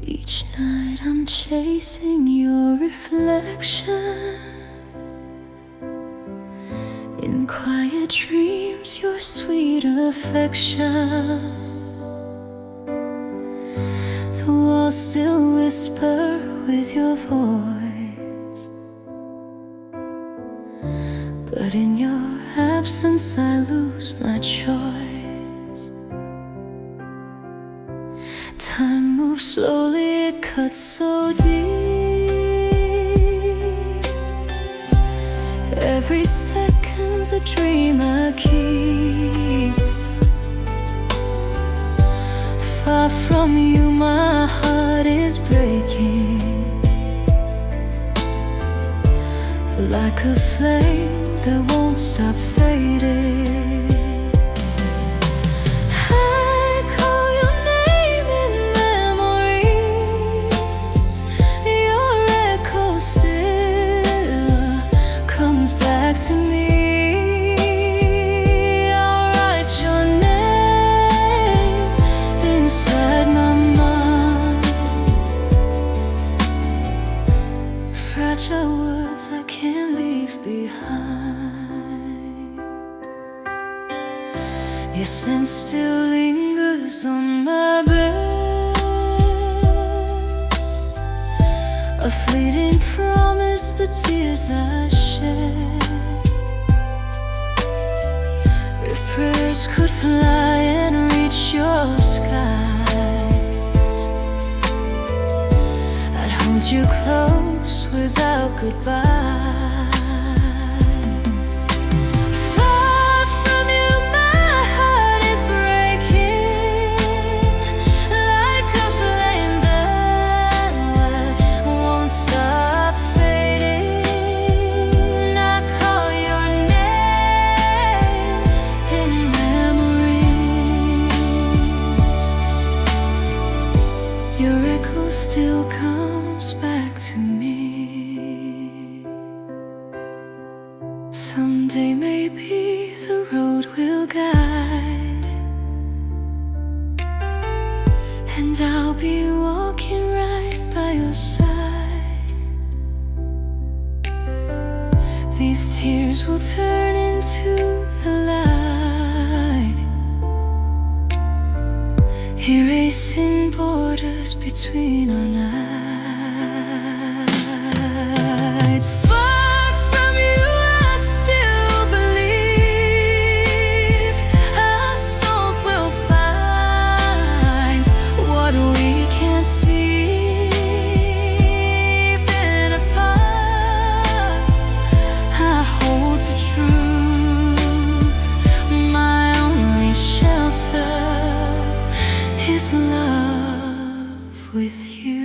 Each night I'm chasing your reflection. In quiet dreams, your sweet affection. The walls still whisper with your voice, but in your absence I lose my choice. Time moves slowly, it cuts so deep. Every second's a dream I keep. Far from you, my heart is breaking. Like a flame that won't stop fading. To me, I'll write your name inside my mind. Fragile words I can't leave behind. Your scent still lingers on my bed, a fleeting promise, the tears I shed. If prayers could fly and reach your skies, I'd hold you close without goodbyes. Far from you, my heart is breaking. Like a flame that won't stop fading. I call your name in memories. Your echo still comes back to me. Someday maybe the road will guide, and I'll be walking right by your side. These tears will turn into the light, erasing borders between our nights. Far from you, I still believe our souls will find what we can't see. Even apart, I hold to truth. My only shelter is love with you.